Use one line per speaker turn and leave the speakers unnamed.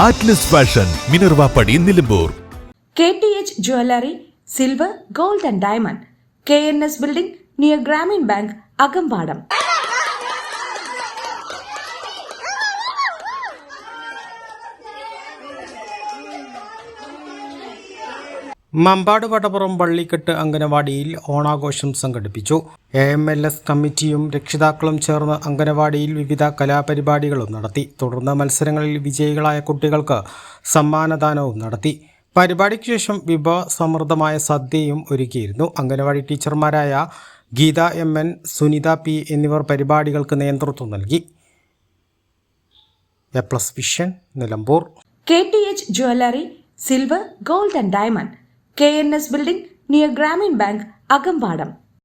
Atlas fashion, Minervappadi, Nilambur.
KTH Jewelry, Silver, Gold and Diamond. KNS Building near Grameen Bank, Agambadam.
Mampad Vadapuram Vallikkettu അംഗനവാടിയിൽ ഓണാഘോഷം സംഘടിപ്പിച്ചു. AMLS കമ്മിറ്റിയും രക്ഷിതാക്കളും ചേർന്ന് അംഗനവാടിയിൽ വിവിധ കലാപരിപാടികളും നടത്തി. തുടർന്ന് മത്സരങ്ങളിൽ വിജയികളായ കുട്ടികൾക്ക് സമ്മാനദാനവും നടത്തി. പരിപാടിക്ക് ശേഷം വിഭവസമൃദ്ധമായ സദ്യയും ഒരുക്കിയിരുന്നു. അംഗനവാടി ടീച്ചർമാരായ ഗീത MN, സുനിത P എന്നിവർ പരിപാടികൾക്ക് നേതൃത്വം നൽകി. A+ vision, Nilambur.
KTH Jewelry, Silver, Gold and Diamond. KNS Building near Grameen Bank, Agambadam.